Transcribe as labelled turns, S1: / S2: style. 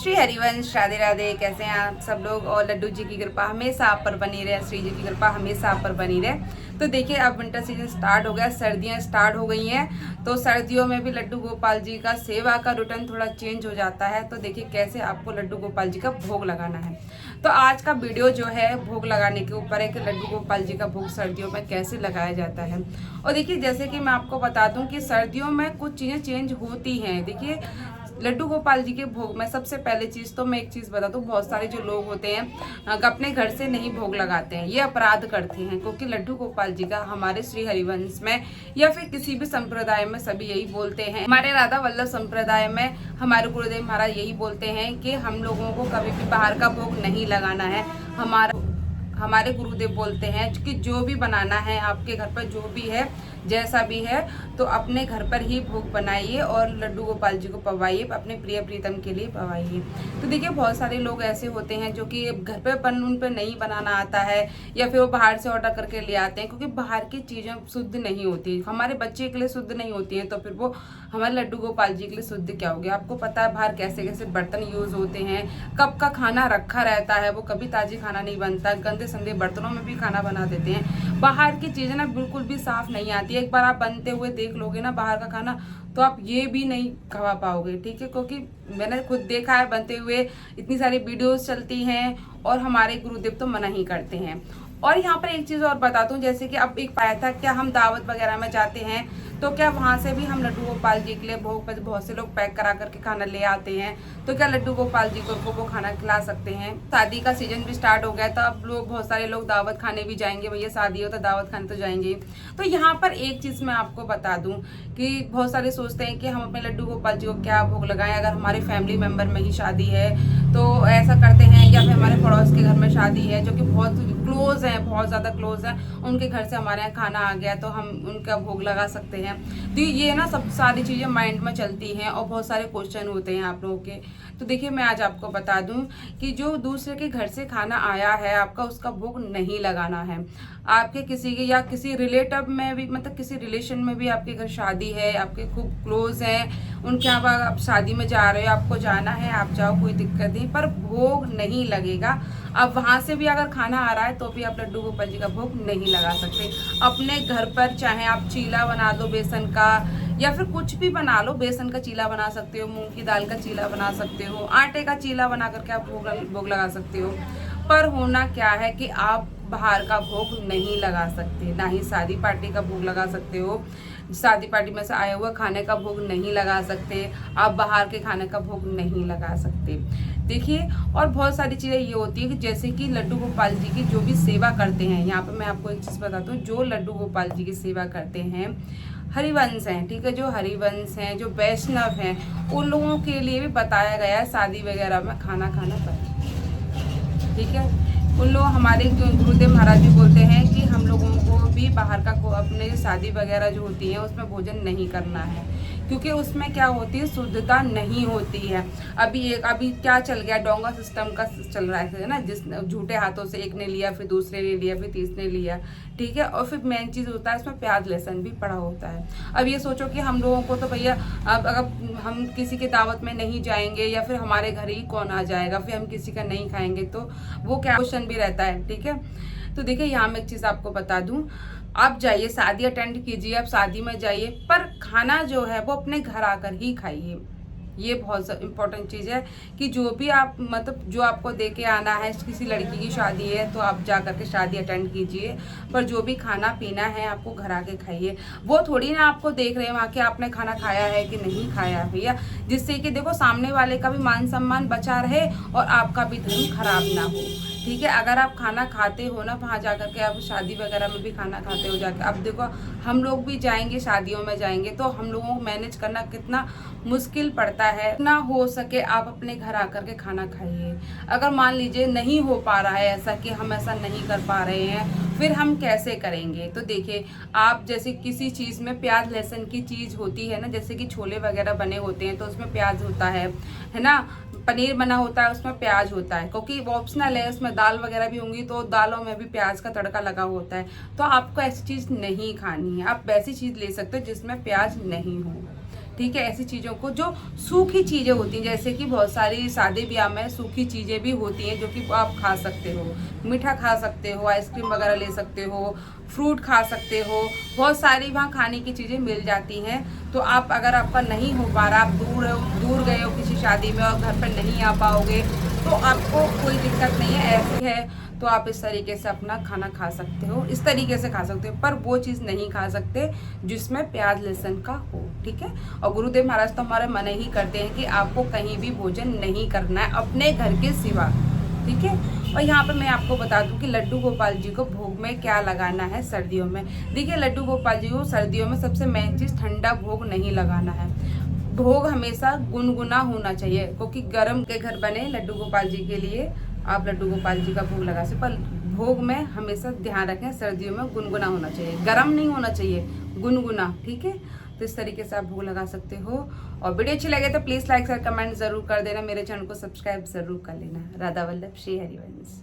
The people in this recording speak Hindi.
S1: श्री हरिवंश, राधे राधे। कैसे हैं आप सब लोग? और लड्डू जी की कृपा हमेशा आप पर बनी रहे, श्री जी की कृपा हमेशा आप पर बनी रहे। तो देखिए, अब विंटर सीजन स्टार्ट हो गया, सर्दियां स्टार्ट हो गई हैं। तो सर्दियों में भी लड्डू गोपाल जी का सेवा का रूटीन थोड़ा चेंज हो जाता है। तो देखिए कैसे आपको लड्डू गोपाल जी का भोग लगाना है। तो आज का वीडियो जो है भोग लगाने के ऊपर है कि लड्डू गोपाल जी का भोग सर्दियों में कैसे लगाया जाता है। और देखिए, जैसे कि मैं आपको बता दूं कि सर्दियों में कुछ चीज़ें चेंज होती हैं। देखिए, लड्डू गोपाल जी के भोग में सबसे पहले चीज़ तो मैं एक चीज़ बता दूं, बहुत सारे जो लोग होते हैं अपने घर से नहीं भोग लगाते हैं, ये अपराध करते हैं। क्योंकि लड्डू गोपाल जी का हमारे श्री हरिवंश में या फिर किसी भी संप्रदाय में सभी यही बोलते हैं। हमारे राधा वल्लभ संप्रदाय में हमारे गुरुदेव महाराज यही बोलते हैं कि हम लोगों को कभी भी बाहर का भोग नहीं लगाना है। हमारे गुरुदेव बोलते हैं कि जो भी बनाना है आपके घर पर, जो भी है जैसा भी है, तो अपने घर पर ही भोग बनाइए और लड्डू गोपाल जी को पवाइए, अपने प्रिय प्रीतम के लिए पवाइए। तो देखिए, बहुत सारे लोग ऐसे होते हैं जो कि घर पे उन पर नहीं बनाना आता है या फिर वो बाहर से ऑर्डर करके ले आते हैं। क्योंकि बाहर की चीज़ें शुद्ध नहीं होती, हमारे बच्चे के लिए शुद्ध नहीं होती हैं, तो फिर वो हमारे लड्डू गोपाल जी के लिए शुद्ध क्या हो गया। आपको पता है बाहर कैसे कैसे बर्तन यूज होते हैं, कब का खाना रखा रहता है, वो कभी ताजी खाना नहीं बनता, गंदे संदे बर्तनों में भी खाना बना देते हैं। बाहर की चीज़ें ना बिल्कुल भी साफ नहीं आती। एक बार आप बनते हुए देख लोगे ना बाहर का खाना, तो आप ये भी नहीं खवा पाओगे, ठीक है। क्योंकि मैंने खुद देखा है बनते हुए, इतनी सारी वीडियोस चलती हैं और हमारे गुरुदेव तो मना ही करते हैं। और यहाँ पर एक चीज़ और बताता हूँ, जैसे कि अब एक पाया था, क्या हम दावत वगैरह में जाते हैं तो क्या वहाँ से भी हम लड्डू गोपाल जी के लिए भोग पर बहुत से लोग पैक करा करके खाना ले आते हैं, तो क्या लड्डू गोपाल जी को वो खाना खिला सकते हैं। शादी का सीजन भी स्टार्ट हो गया, तो अब लोग बहुत सारे लोग दावत खाने भी जाएंगे, भैया शादी हो तो दावत खाने तो जाएंगे। तो यहाँ पर एक चीज़ मैं आपको बता दूँ कि बहुत सारे सोचते हैं कि हम अपने लड्डू गोपाल जी को क्या भोग लगाएं। अगर हमारे फैमिली मेम्बर में ही शादी है तो ऐसा करते हैं, या फिर हमारे पड़ोस के घर में शादी है जो कि बहुत क्लोज है, बहुत ज़्यादा क्लोज है, उनके घर से हमारे यहाँ खाना आ गया तो हम उनका भोग लगा सकते हैं। तो ये ना सब सारी चीज़ें माइंड में चलती हैं और बहुत सारे क्वेश्चन होते हैं आप लोगों के। तो देखिए, मैं आज आपको बता दूं कि जो दूसरे के घर से खाना आया है आपका, उसका भोग नहीं लगाना है। आपके किसी के या किसी रिलेटिव में भी, मतलब किसी रिलेशन में भी आपके घर शादी है, आपके खूब क्लोज हैं, उनके यहाँ पर आप शादी में जा रहे हो, आपको जाना है, आप जाओ, कोई दिक्कत नहीं, पर भोग नहीं लगेगा। अब वहाँ से भी अगर खाना आ रहा है तो भी आप लड्डू गोपाल जी का भोग नहीं लगा सकते। अपने घर पर चाहे आप चीला बना दो बेसन का, या फिर कुछ भी बना लो, बेसन का चीला बना सकते हो, मूंग की दाल का चीला बना सकते हो, आटे का चीला बना करके आप भोग लगा सकते हो। पर होना क्या है कि आप बाहर का भोग नहीं लगा सकते, ना ही शादी पार्टी का भोग लगा सकते हो। शादी पार्टी में से आए हुए खाने का भोग नहीं लगा सकते, आप बाहर के खाने का भोग नहीं लगा सकते। देखिए, और बहुत सारी चीज़ें ये होती है कि जैसे कि लड्डू गोपाल जी की जो भी सेवा करते हैं, यहाँ पे मैं आपको एक चीज़ बताता हूँ, जो लड्डू गोपाल जी की सेवा करते हैं हरिवंश हैं, ठीक है, जो हरिवंश हैं, जो वैष्णव हैं, उन लोगों के लिए भी बताया गया है शादी वगैरह में खाना खाना बंद, ठीक है। उन लोग, हमारे गुरुदेव महाराज जी बोलते हैं कि हम लोगों को भी बाहर का अपने शादी वगैरह जो होती है उसमें भोजन नहीं करना है, क्योंकि उसमें क्या होती है, शुद्धता नहीं होती है। अभी क्या चल गया, डोंगा सिस्टम का चल रहा है ना, जिस झूठे हाथों से एक ने लिया, फिर दूसरे ने लिया, फिर तीसरे लिया, ठीक है। और फिर मेन चीज़ होता है इसमें प्याज लहसुन भी पड़ा होता है। अब ये सोचो कि हम लोगों को तो भैया, अब अगर हम किसी के दावत में नहीं जाएंगे या फिर हमारे घर ही कौन आ जाएगा, फिर हम किसी का नहीं खाएंगे, तो वो क्या क्वेश्चन भी रहता है, ठीक है। तो देखिए, यहाँ मैं एक चीज़ आपको बता दूं, आप जाइए शादी अटेंड कीजिए, आप शादी में जाइए, पर खाना जो है वो अपने घर आकर ही खाइए। ये बहुत इंपॉर्टेंट चीज़ है कि जो भी आप, मतलब जो आपको दे के आना है, किसी लड़की की शादी है तो आप जा करके शादी अटेंड कीजिए, पर जो भी खाना पीना है आपको घर आके खाइए। वो थोड़ी ना आपको देख रहे हैं वहाँ के आपने खाना खाया है कि नहीं खाया है भैया, जिससे कि देखो सामने वाले का भी मान सम्मान बचा रहे और आपका भी धर्म खराब ना हो, ठीक है। अगर आप खाना खाते हो ना वहाँ जा करके, आप शादी वगैरह में भी खाना खाते हो जाके, अब देखो हम लोग भी जाएंगे शादियों में जाएंगे तो हम लोगों को मैनेज करना कितना मुश्किल पड़ता है। ना हो सके आप अपने घर आकर के खाना खाइए। अगर मान लीजिए नहीं हो पा रहा है ऐसा, कि हम ऐसा नहीं कर पा रहे हैं, फिर हम कैसे करेंगे। तो देखिए, आप जैसे किसी चीज़ में प्याज लहसुन की चीज़ होती है ना, जैसे कि छोले वगैरह बने होते हैं तो उसमें प्याज होता है ना, पनीर बना होता है उसमें प्याज होता है, क्योंकि वो ऑप्शनल है, उसमें दाल वगैरह भी होंगी तो दालों में भी प्याज का तड़का लगा होता है। तो आपको ऐसी चीज़ नहीं खानी है, आप वैसी चीज़ ले सकते हो जिसमें प्याज नहीं हो, ठीक है। ऐसी चीज़ों को जो सूखी चीज़ें होती हैं, जैसे कि बहुत सारी शादी ब्याह में सूखी चीज़ें भी होती हैं जो कि आप खा सकते हो। मीठा खा सकते हो, आइसक्रीम वगैरह ले सकते हो, फ्रूट खा सकते हो, बहुत सारी वहाँ खाने की चीज़ें मिल जाती हैं। तो आप अगर आपका नहीं हो पा रहा, आप दूर गए हो किसी शादी में और घर पर नहीं आ पाओगे, तो आपको कोई दिक्कत नहीं है। ऐसी है तो आप इस तरीके से अपना खाना खा सकते हो, इस तरीके से खा सकते हो, पर वो चीज़ नहीं खा सकते जिसमें प्याज लहसुन का हो, ठीक है। और गुरुदेव महाराज तो हमारे मना ही करते हैं कि आपको कहीं भी भोजन नहीं करना है अपने घर के सिवा, ठीक है। और यहाँ पे मैं आपको बता दूं कि लड्डू गोपाल जी को भोग में क्या लगाना है सर्दियों में। देखिए, लड्डू गोपाल जी को सर्दियों में सबसे मेन चीज़ ठंडा भोग नहीं लगाना है। भोग हमेशा गुनगुना होना चाहिए, क्योंकि गर्म के घर बने लड्डू गोपाल जी के लिए आप लड्डू गोपाल जी का भोग लगा सकते, पर भोग में हमेशा ध्यान रखें सर्दियों में गुनगुना होना चाहिए, गर्म नहीं होना चाहिए, गुनगुना, ठीक है। तो इस तरीके से आप भोग लगा सकते हो। और वीडियो अच्छी लगे तो प्लीज़ लाइक शेयर कमेंट जरूर कर देना, मेरे चैनल को सब्सक्राइब जरूर कर लेना। राधा वल्लभ श्री हरिवंश।